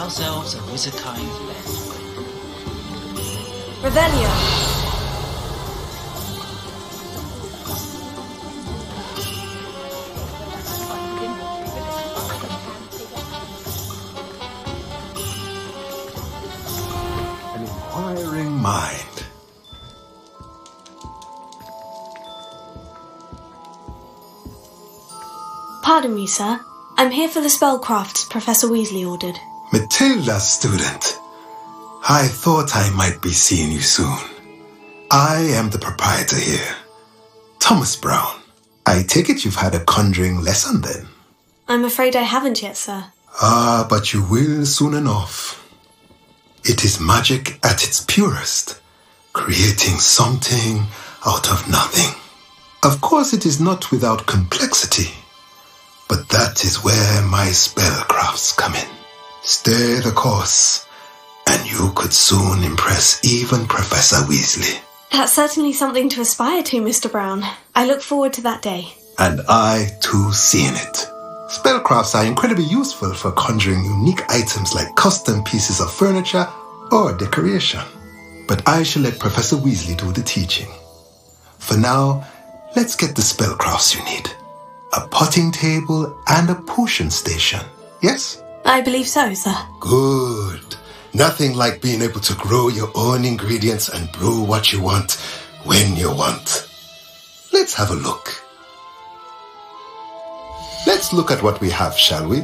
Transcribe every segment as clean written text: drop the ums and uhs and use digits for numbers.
House elves are wizard-kind's best friend. Revelio. An inquiring mind. Pardon me, sir. I'm here for the spellcrafts Professor Weasley ordered. Matilda, student. I thought I might be seeing you soon. I am the proprietor here, Thomas Brown. I take it you've had a conjuring lesson then? I'm afraid I haven't yet, sir. Ah, but you will soon enough. It is magic at its purest, creating something out of nothing. Of course, it is not without complexity, but that is where my spellcrafts come in. Stay the course, and you could soon impress even Professor Weasley. That's certainly something to aspire to, Mr. Brown. I look forward to that day. And I, too, seeing it. Spellcrafts are incredibly useful for conjuring unique items like custom pieces of furniture or decoration. But I shall let Professor Weasley do the teaching. For now, let's get the spellcrafts you need. A potting table and a potion station, yes? I believe so, sir. Good. Nothing like being able to grow your own ingredients and brew what you want when you want. Let's have a look. Let's look at what we have, shall we?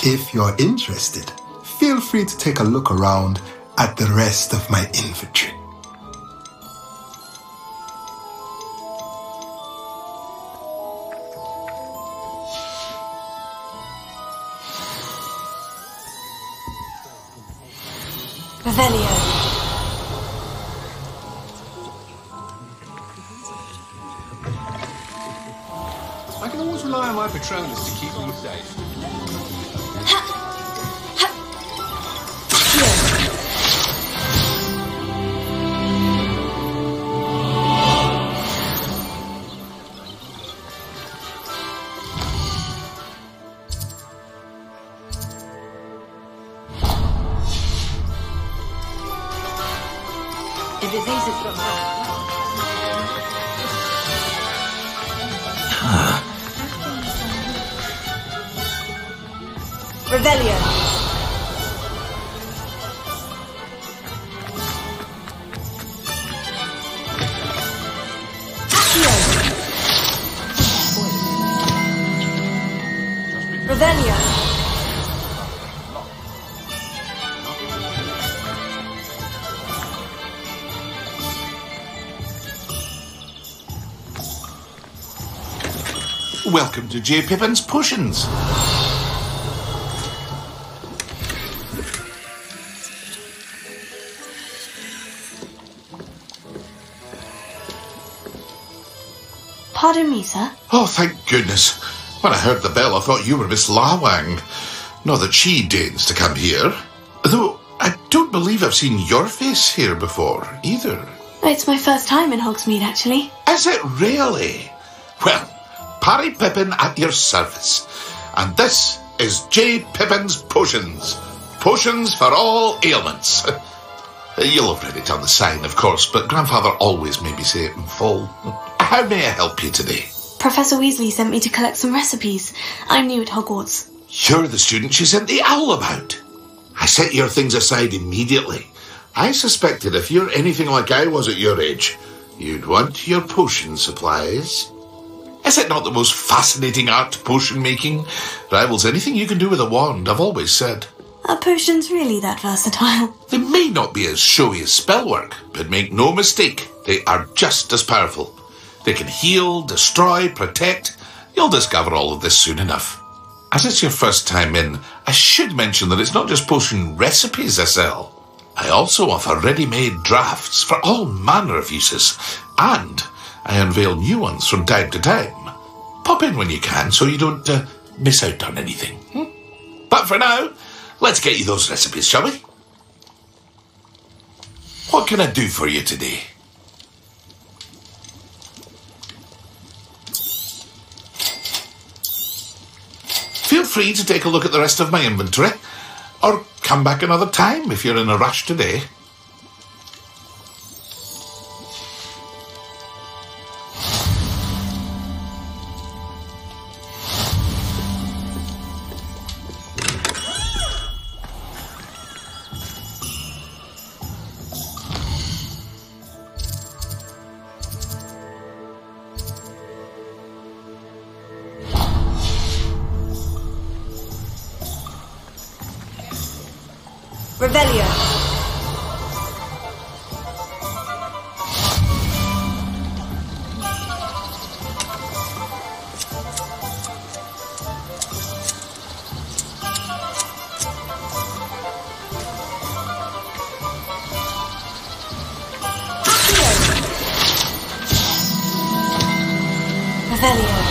If you're interested, feel free to take a look around at the rest of my inventory. Revelio. I can always rely on my Patronus to keep me safe. Revelio. Revelio. Welcome to J. Pippin's Potions. Pardon me, sir. Oh, thank goodness. When I heard the bell, I thought you were Miss Lawang. Not that she deigns to come here. Though, I don't believe I've seen your face here before, either. It's my first time in Hogsmeade, actually. Is it really? Well, Parry Pippin at your service. And this is J. Pippin's Potions. Potions for all ailments. You'll have read it on the sign, of course, but Grandfather always made me say it in full. How may I help you today? Professor Weasley sent me to collect some recipes. I'm new at Hogwarts. You're the student she sent the owl about. I set your things aside immediately. I suspected if you're anything like I was at your age, you'd want your potion supplies. Is it not the most fascinating art, potion making? Rivals anything you can do with a wand, I've always said. Are potions really that versatile? They may not be as showy as spellwork, but make no mistake, they are just as powerful. They can heal, destroy, protect. You'll discover all of this soon enough. As it's your first time in, I should mention that it's not just potion recipes I sell. I also offer ready-made drafts for all manner of uses, and I unveil new ones from time to time. Pop in when you can so you don't miss out on anything. But for now, let's get you those recipes, shall we? What can I do for you today? Feel free to take a look at the rest of my inventory, or come back another time if you're in a rush today. Revelio. Revelio.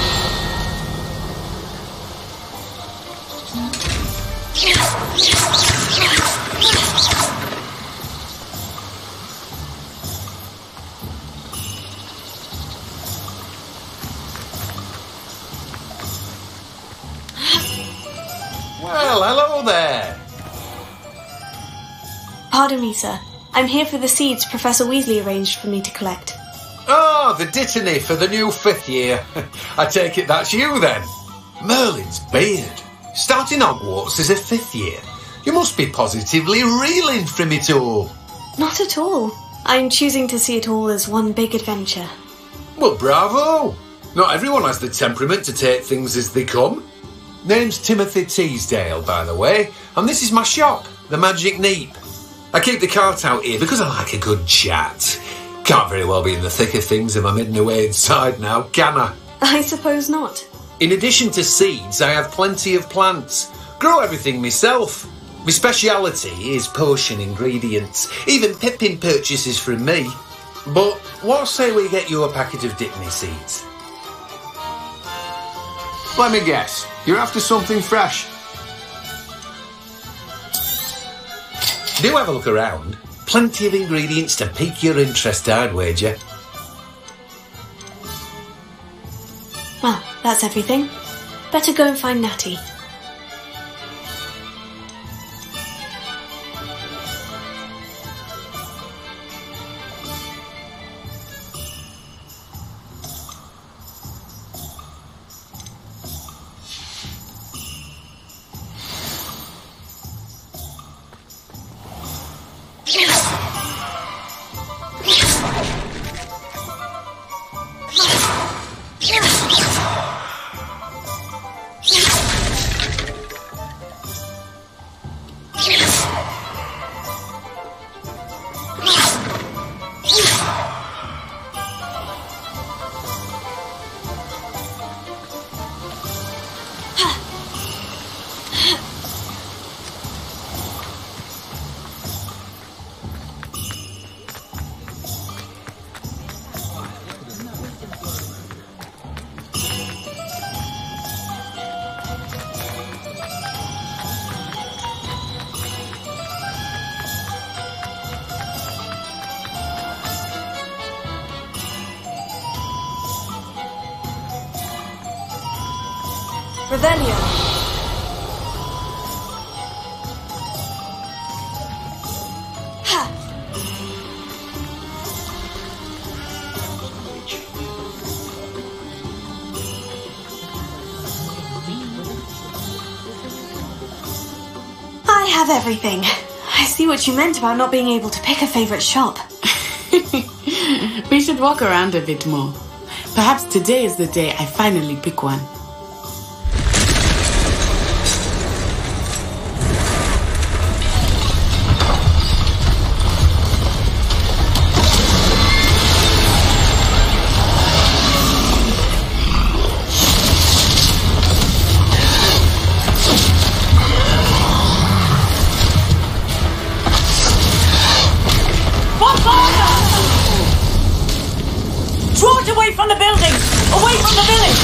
Well, hello there. Pardon me, sir. I'm here for the seeds Professor Weasley arranged for me to collect. Oh, the dittany for the new 5th year. I take it that's you then. Merlin's beard. Starting Hogwarts as a 5th year. You must be positively reeling from it all. Not at all. I'm choosing to see it all as one big adventure. Well, bravo. Not everyone has the temperament to take things as they come. Name's Timothy Teasdale, by the way, and this is my shop, the Magic Neep. I keep the cart out here because I like a good chat. Can't very well be in the thick of things if I'm hidden away inside now, can I? I suppose not. In addition to seeds, I have plenty of plants. Grow everything myself. My speciality is potion ingredients. Even Pippin purchases from me. But what say we get you a packet of Dittany seeds? Let me guess. You're after something fresh. Do have a look around. Plenty of ingredients to pique your interest, I'd wager. Well, that's everything. Better go and find Natty. Revelio. Ha! I have everything. I see what you meant about not being able to pick a favourite shop. We should walk around a bit more. Perhaps today is the day I finally pick one. Draw it away from the building! Away from the village!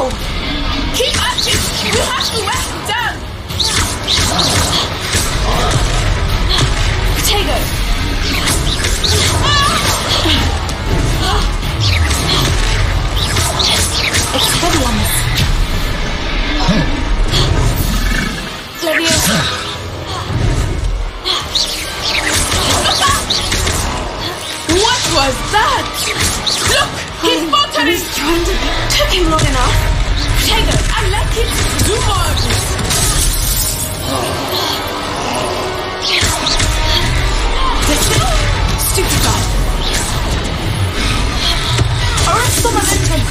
Oh! Keep at it! You have to whack him down! Potato! Expelliarmus! Leviosa! What was that? Look! He's muttering! He's trying to... Took him long enough. Potato! I like it! Do more of this! Stupid guy! Arresto momentum!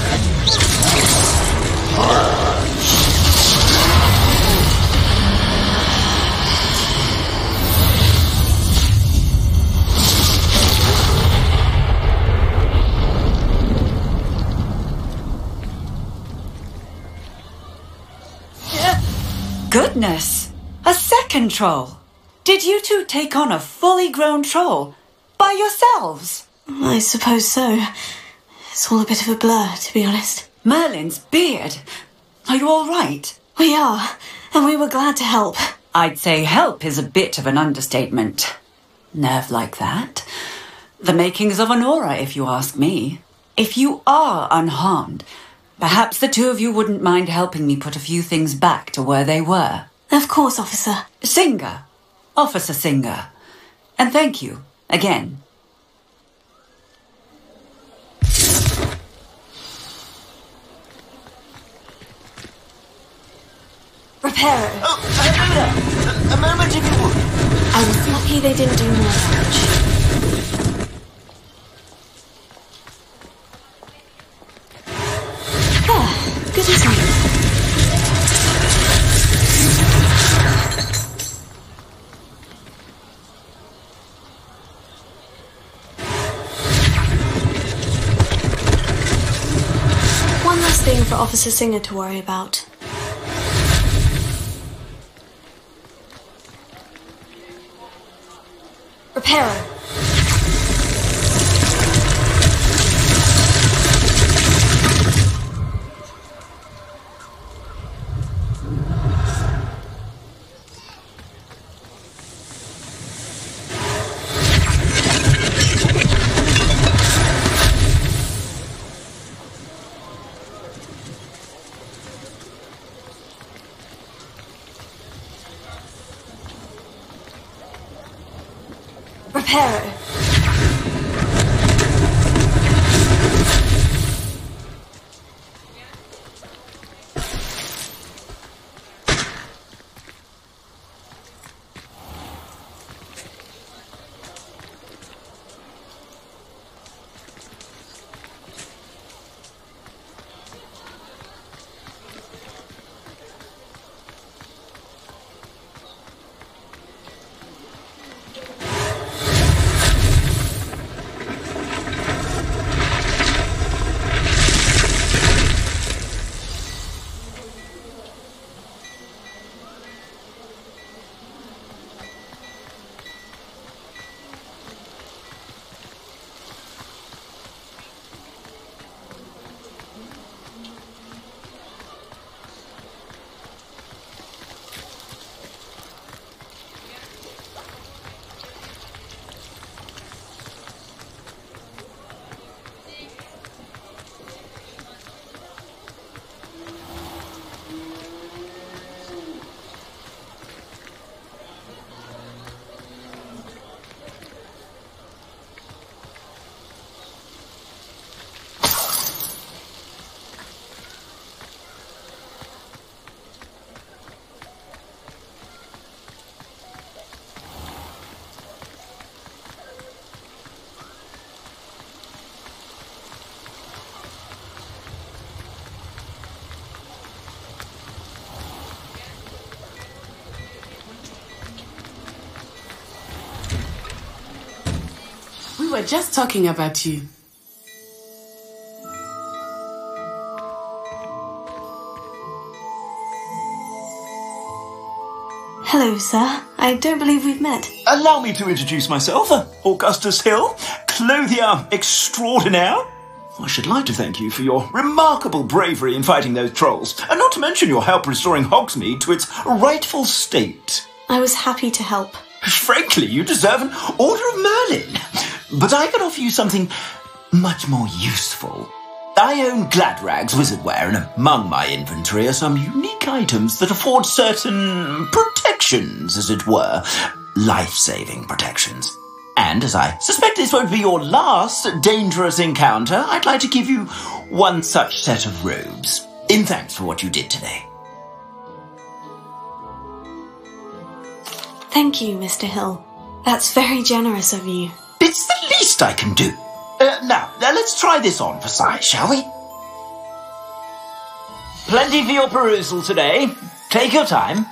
Goodness! A second troll! Did you two take on a fully grown troll by yourselves? I suppose so. It's all a bit of a blur, to be honest. Merlin's beard! Are you all right? We are, and we were glad to help. I'd say help is a bit of an understatement. Nerve like that. The makings of an aura, if you ask me. If you are unharmed, perhaps the two of you wouldn't mind helping me put a few things back to where they were. Of course, officer. Singer. Officer Singer. And thank you, again. Reparo. Oh, a moment if you would. I was lucky they didn't do more damage. Ah, good as new. One last thing for Officer Singer to worry about. Reparo. Reparo. We were just talking about you. Hello, sir. I don't believe we've met. Allow me to introduce myself, Augustus Hill, clothier extraordinaire. I should like to thank you for your remarkable bravery in fighting those trolls, and not to mention your help restoring Hogsmeade to its rightful state. I was happy to help. Frankly, you deserve an Order of Merlin. But I can offer you something much more useful. I own Gladrag's wizardware, and among my inventory are some unique items that afford certain protections, as it were. Life-saving protections. And as I suspect this won't be your last dangerous encounter, I'd like to give you one such set of robes, in thanks for what you did today. Thank you, Mr. Hill. That's very generous of you. It's the least I can do. Now, let's try this on for size, shall we? Plenty for your perusal today. Take your time.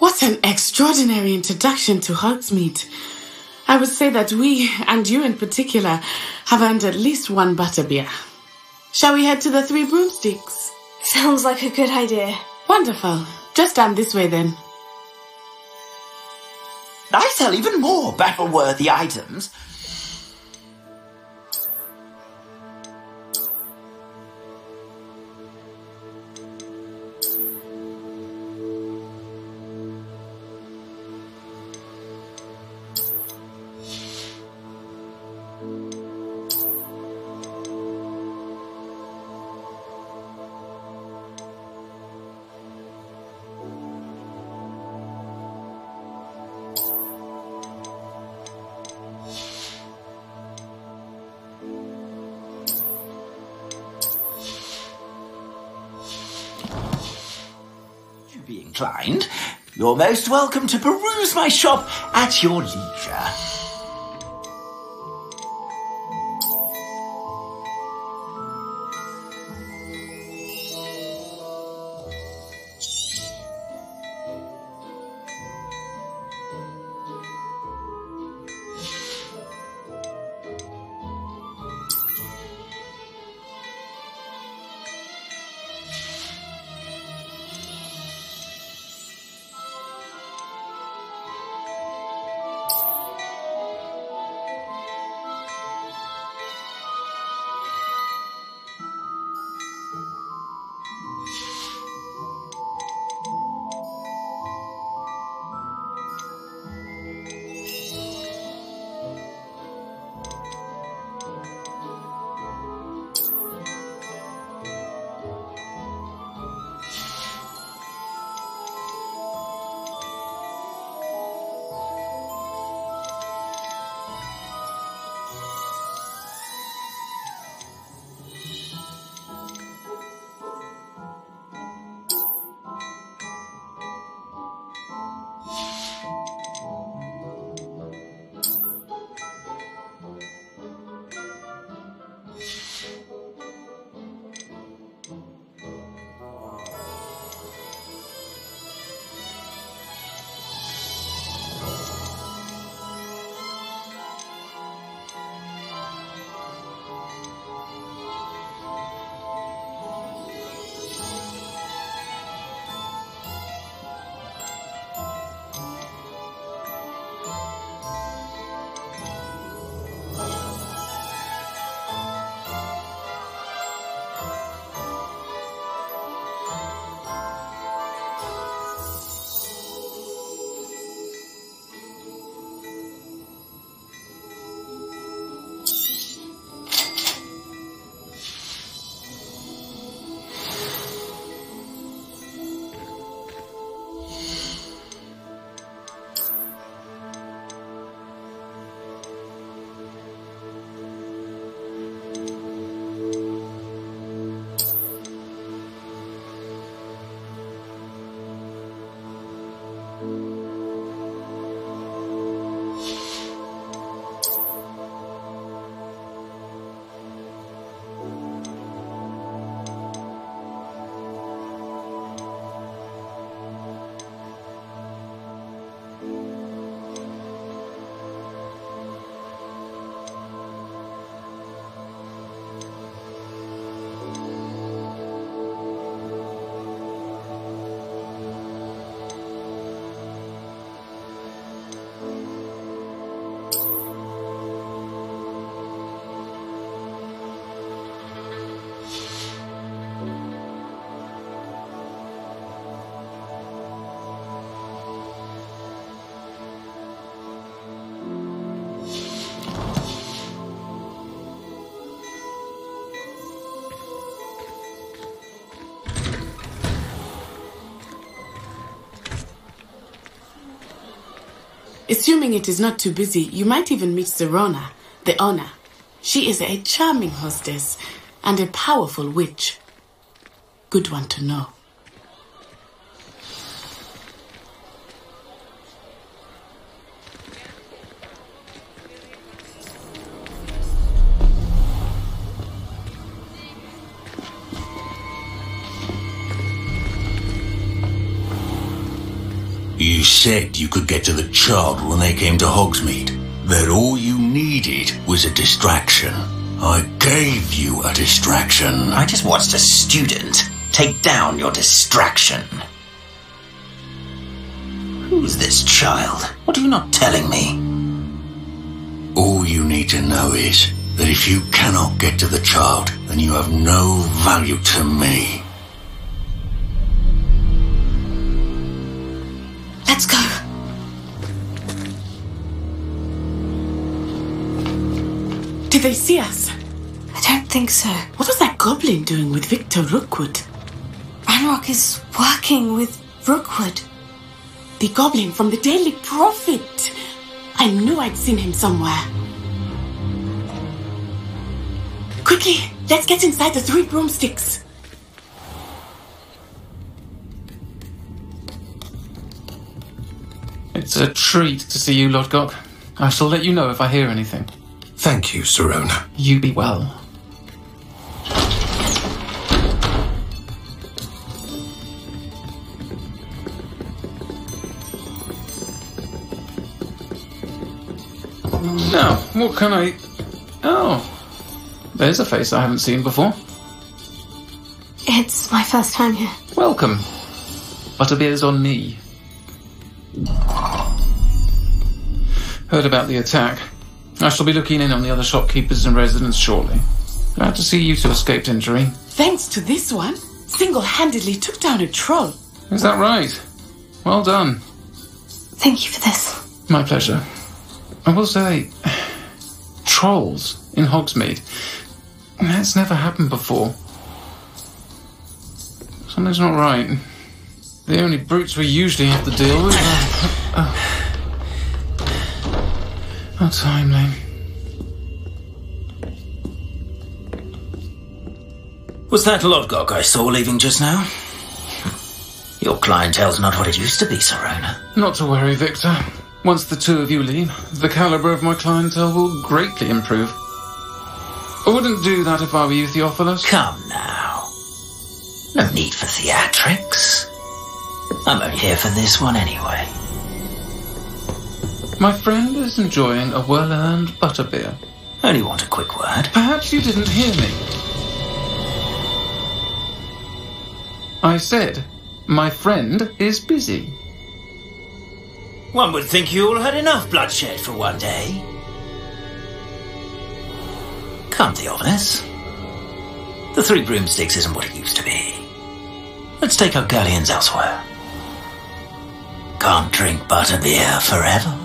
What an extraordinary introduction to Hogsmeade. I would say that we, and you in particular, have earned at least one butterbeer. Shall we head to the Three Broomsticks? Sounds like a good idea. Wonderful. Just down this way then. I sell even more battle-worthy items. Be inclined, you're most welcome to peruse my shop at your leisure. Assuming it is not too busy, you might even meet Serona, the owner. She is a charming hostess and a powerful witch. Good one to know. You said you could get to the child when they came to Hogsmeade. That all you needed was a distraction. I gave you a distraction. I just watched a student take down your distraction. Who's this child? What are you not telling me? All you need to know is that if you cannot get to the child, then you have no value to me. Let's go. Did they see us? I don't think so. What was that goblin doing with Victor Rookwood? Ranrock is working with Rookwood. The goblin from the Daily Prophet. I knew I'd seen him somewhere. Quickly, let's get inside the 3 broomsticks. It's a treat to see you, Lodgok. I shall let you know if I hear anything. Thank you, Serona. You be well. Now, what can I... Oh, there's a face I haven't seen before. It's my first time here. Welcome. Butterbeer's on me. Heard about the attack. I shall be looking in on the other shopkeepers and residents shortly. Glad to see you two escaped injury. Thanks to this one, single-handedly took down a troll. Is that right? Well done. Thank you for this. My pleasure. I will say, trolls in Hogsmeade. That's never happened before. Something's not right. The only brutes we usually have to deal with are... How timely. Was that Lodgok I saw leaving just now? Your clientele's not what it used to be, Serona. Not to worry, Victor. Once the two of you leave, the caliber of my clientele will greatly improve. I wouldn't do that if I were you, Theophilus. Come now. No need for theatrics. I'm only here for this one anyway. My friend is enjoying a well-earned butterbeer. Only want a quick word. Perhaps you didn't hear me. I said, my friend is busy. One would think you all had enough bloodshed for one day. Come, Theophilus. The 3 broomsticks isn't what it used to be. Let's take our galleons elsewhere. Can't drink butterbeer forever.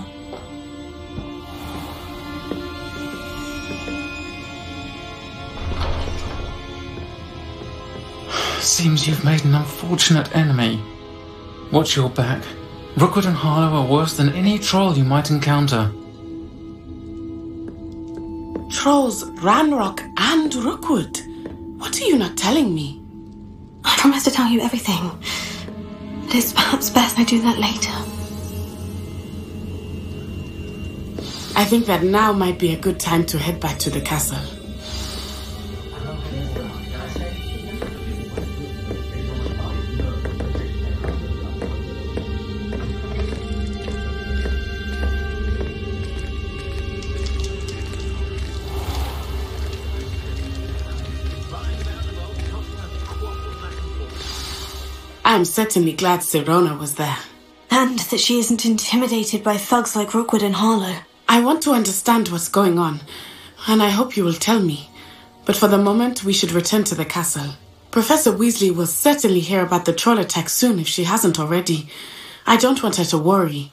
Seems you've made an unfortunate enemy. Watch your back. Rookwood and Harlow are worse than any troll you might encounter. Trolls, Ranrock and Rookwood. What are you not telling me? I promise to tell you everything. But it's perhaps best I do that later. I think that now might be a good time to head back to the castle. I'm certainly glad Serona was there. And that she isn't intimidated by thugs like Rookwood and Harlow. I want to understand what's going on, and I hope you will tell me. But for the moment, we should return to the castle. Professor Weasley will certainly hear about the troll attack soon if she hasn't already. I don't want her to worry.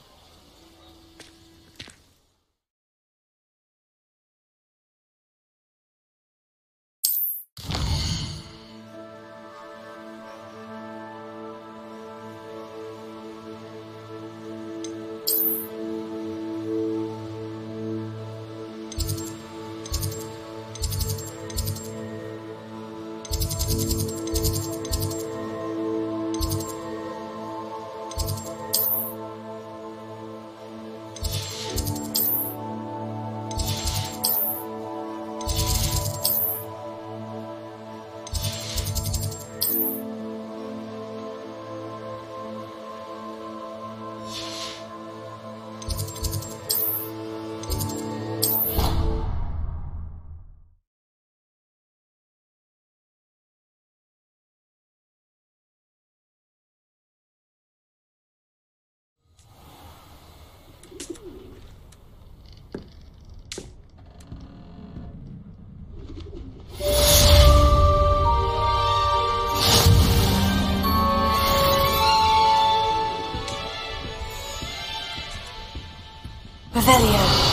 Revelio.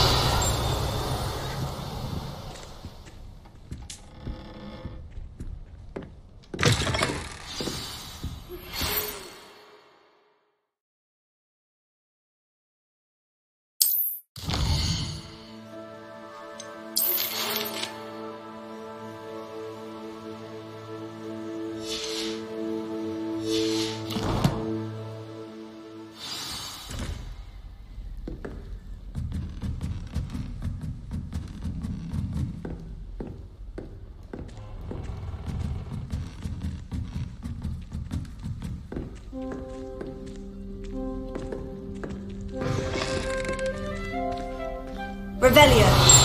Revelio.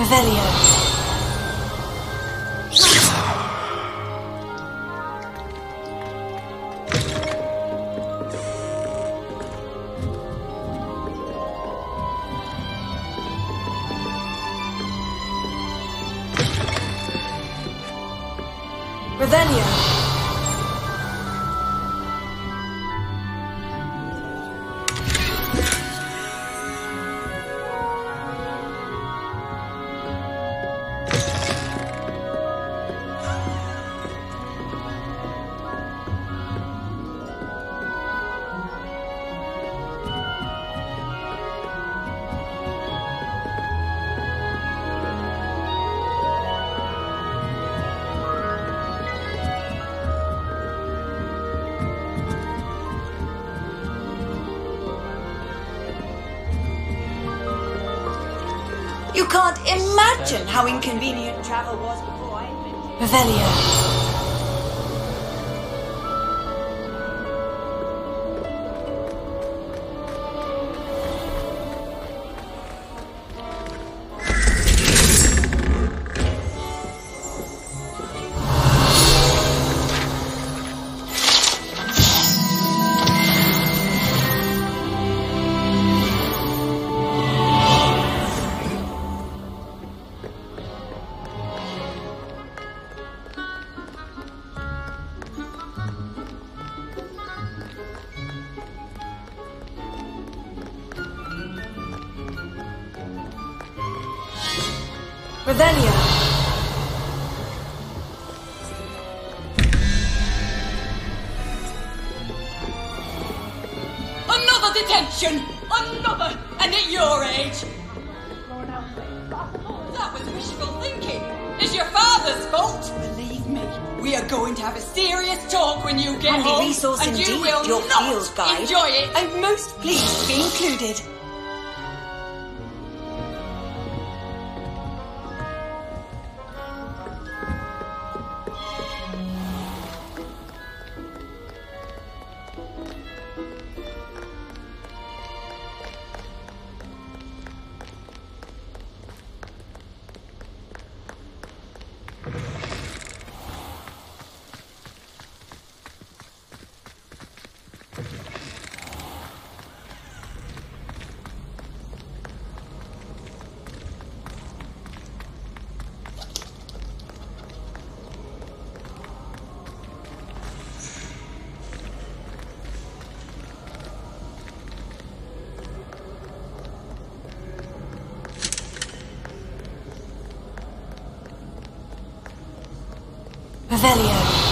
Revelio. Revelio. You can't imagine how inconvenient travel was before I invented Revelio. Revelio. Another detention! Another! And at your age! That was wishful thinking. It's your father's fault. Believe me, we are going to have a serious talk when you get Handy home. resource and indeed, you will your not field guide. enjoy it. I'm most pleased to be included. Revelio.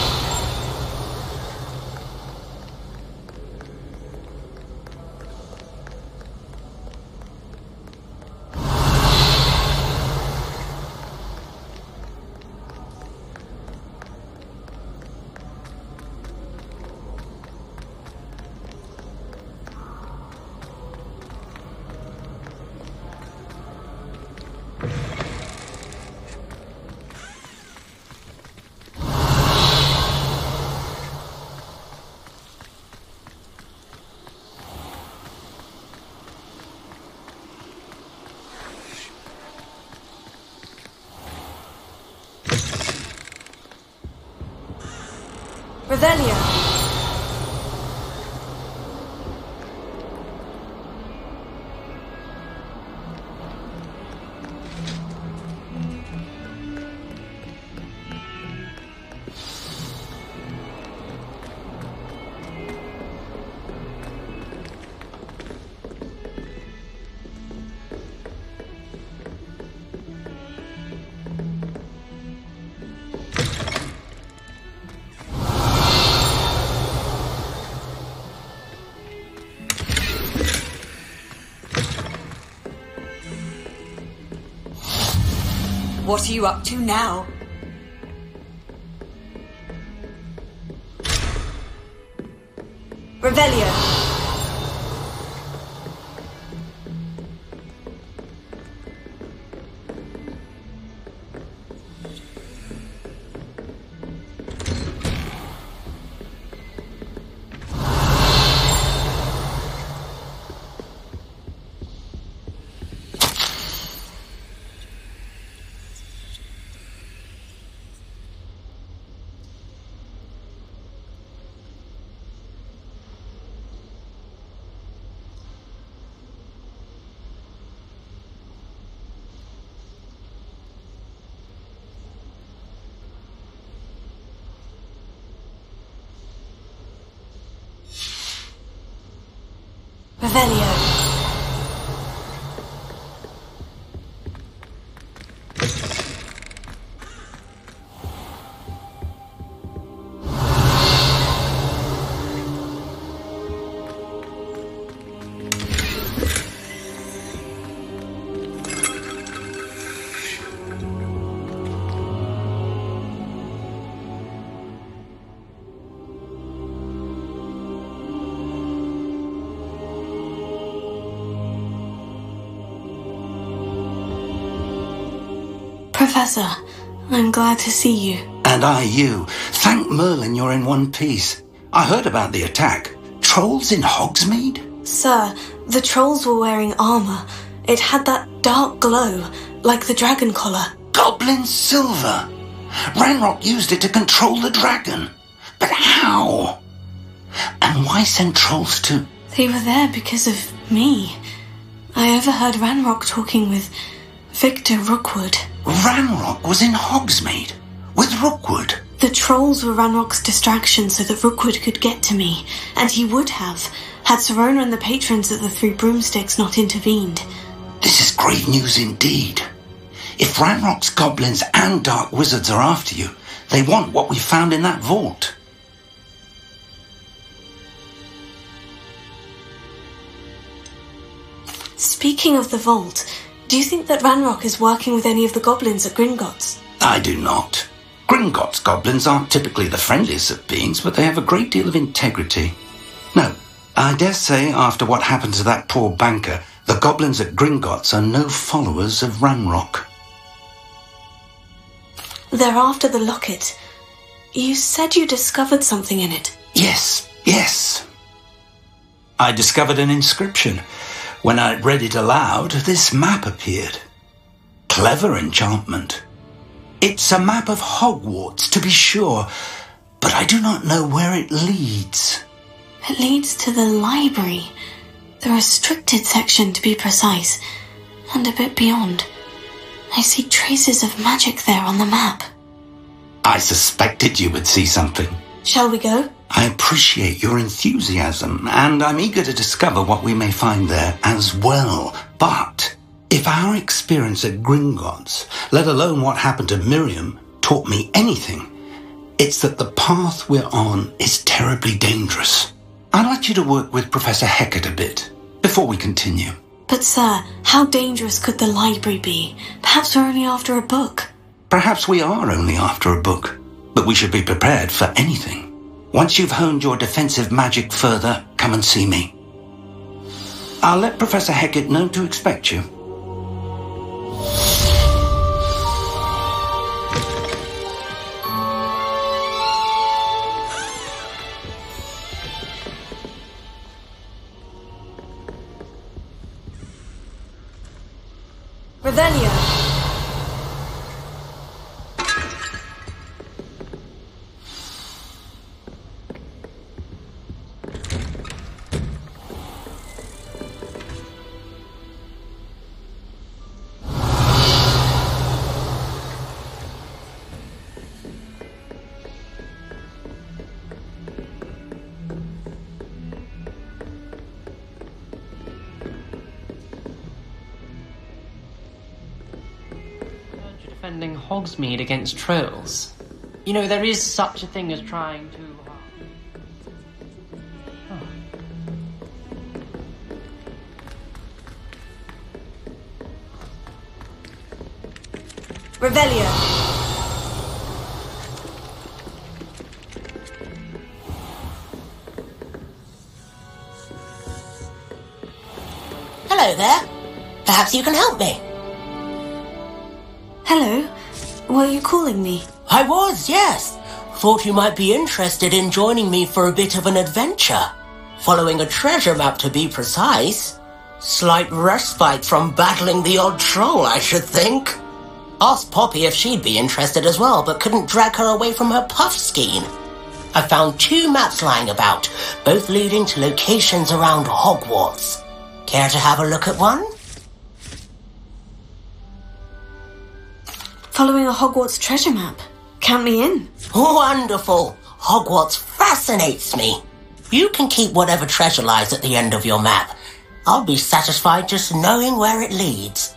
Revelio. What are you up to now? Revelio. Revelio. Professor, I'm glad to see you. And I you. Thank Merlin you're in one piece. I heard about the attack. Trolls in Hogsmeade? Sir, the trolls were wearing armor. It had that dark glow, like the dragon collar. Goblin silver! Ranrock used it to control the dragon. But how? And why send trolls to... They were there because of me. I overheard Ranrock talking with Victor Rookwood. Ranrock was in Hogsmeade with Rookwood. The trolls were Ranrock's distraction so that Rookwood could get to me, and he would have, had Serona and the patrons of the Three Broomsticks not intervened. This is great news indeed. If Ranrock's goblins and dark wizards are after you, they want what we found in that vault. Speaking of the vault, do you think that Ranrock is working with any of the goblins at Gringotts? I do not. Gringotts goblins aren't typically the friendliest of beings, but they have a great deal of integrity. No, I dare say after what happened to that poor banker, the goblins at Gringotts are no followers of Ranrock. They're after the locket. You said you discovered something in it. Yes. I discovered an inscription. When I read it aloud, this map appeared. Clever enchantment. It's a map of Hogwarts, to be sure, but I do not know where it leads. It leads to the library. The restricted section, to be precise, and a bit beyond. I see traces of magic there on the map. I suspected you would see something. Shall we go? I appreciate your enthusiasm, and I'm eager to discover what we may find there as well. But if our experience at Gringotts, let alone what happened to Miriam, taught me anything, it's that the path we're on is terribly dangerous. I'd like you to work with Professor Hecat a bit before we continue. But sir, how dangerous could the library be? Perhaps we're only after a book. Perhaps we are only after a book, but we should be prepared for anything. Once you've honed your defensive magic further, come and see me. I'll let Professor Hecat know to expect you. Revelio. defending Hogsmeade against trolls. You know, there is such a thing as trying to... Revelio. Hello there. Perhaps you can help me. Hello. Were you calling me? I was, yes. Thought you might be interested in joining me for a bit of an adventure. Following a treasure map, to be precise. Slight respite from battling the odd troll, I should think. Asked Poppy if she'd be interested as well, but couldn't drag her away from her puff skein. I found 2 maps lying about, both leading to locations around Hogwarts. Care to have a look at one? Following a Hogwarts treasure map. Count me in. Wonderful. Hogwarts fascinates me. You can keep whatever treasure lies at the end of your map. I'll be satisfied just knowing where it leads.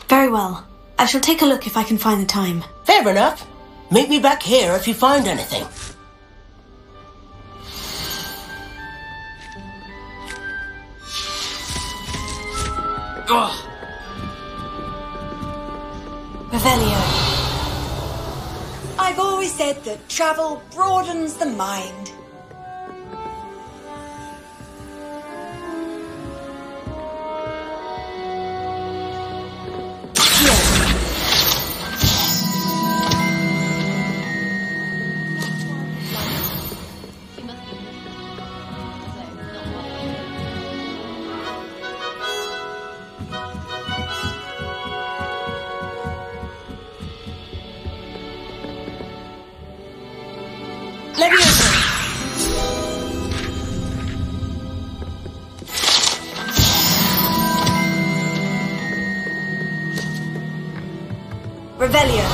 Very well. I shall take a look if I can find the time. Fair enough. Meet me back here if you find anything. Ugh. Revelio. I've always said that travel broadens the mind. Revelio.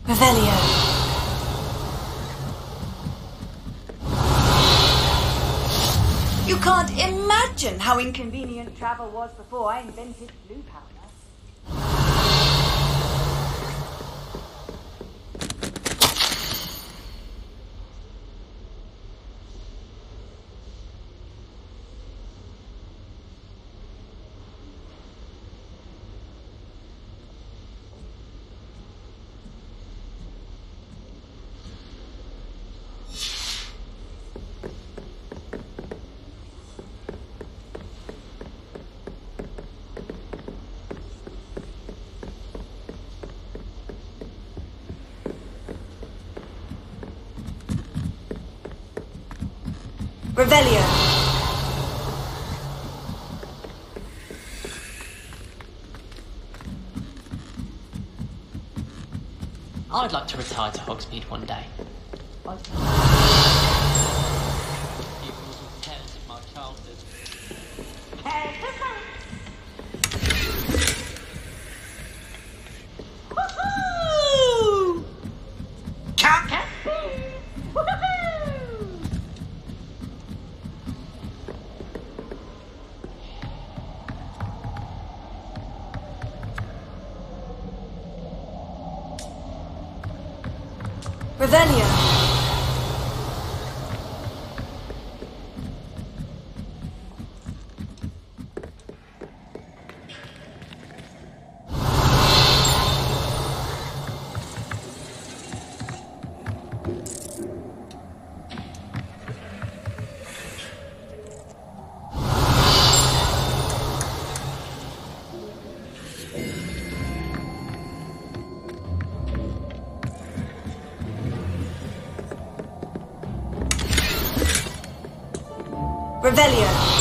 Revelio. You can't imagine how inconvenient travel was before I invented blue powder. Revelio. I'd like to retire to Hogsmeade one day. My childhood. Woohoo! Revelio. Revelio.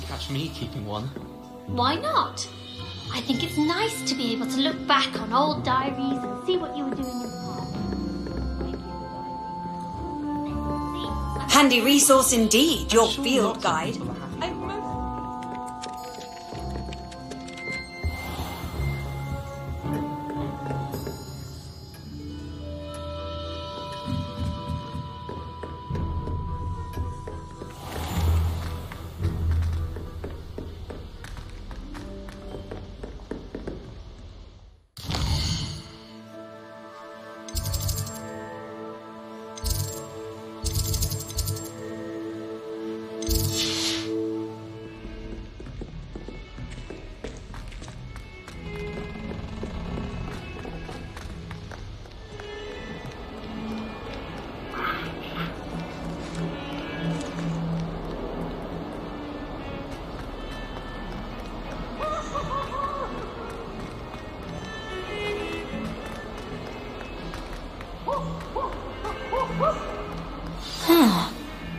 catch me keeping one. Why not? I think it's nice to be able to look back on old diaries and see what you were doing in the past. Handy resource indeed, your field guide.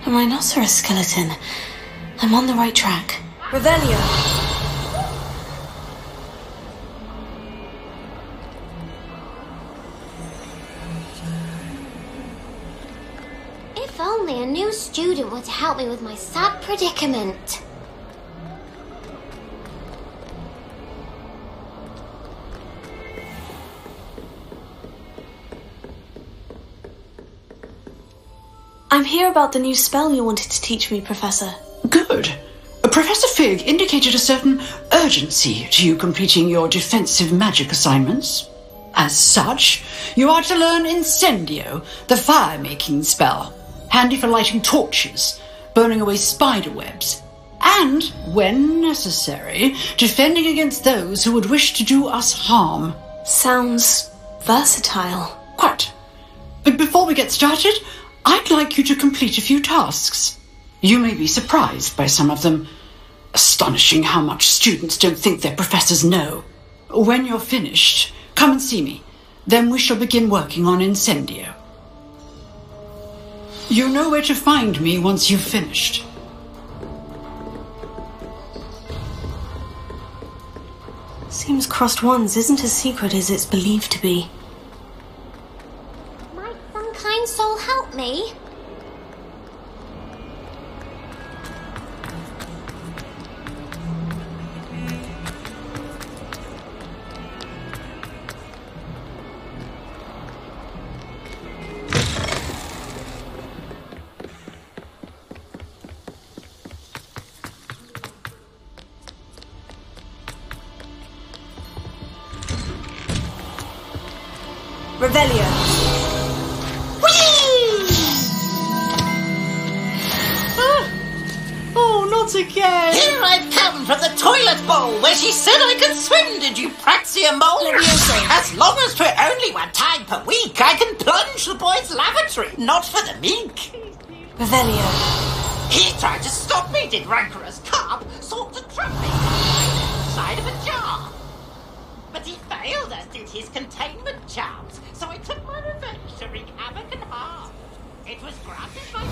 A rhinoceros skeleton. I'm on the right track. Revelio. If only a new student were to help me with my sad predicament. I'm here about the new spell you wanted to teach me, Professor. Good. Professor Fig indicated a certain urgency to you completing your defensive magic assignments. As such, you are to learn Incendio, the fire-making spell, handy for lighting torches, burning away spider webs, and, when necessary, defending against those who would wish to do us harm. Sounds versatile. Quite. But before we get started, I'd like you to complete a few tasks. You may be surprised by some of them. Astonishing how much students don't think their professors know. When you're finished, come and see me. Then we shall begin working on Incendio. You know where to find me once you've finished. Seems Crossed Wands isn't as secret as it's believed to be. Might some kind soul help me? Revelio. Oh, not again! Here I've come from the toilet bowl where she said I could swim, did you praxia mole? As long as for only 1 time per week, I can plunge the boy's lavatory, not for the meek. Revelio. He tried to stop me, did rancorous carp, sought to trap me inside of a jar. But he failed, as did his containment charms, so I took my revenge to wreak havoc and harm. It was granted by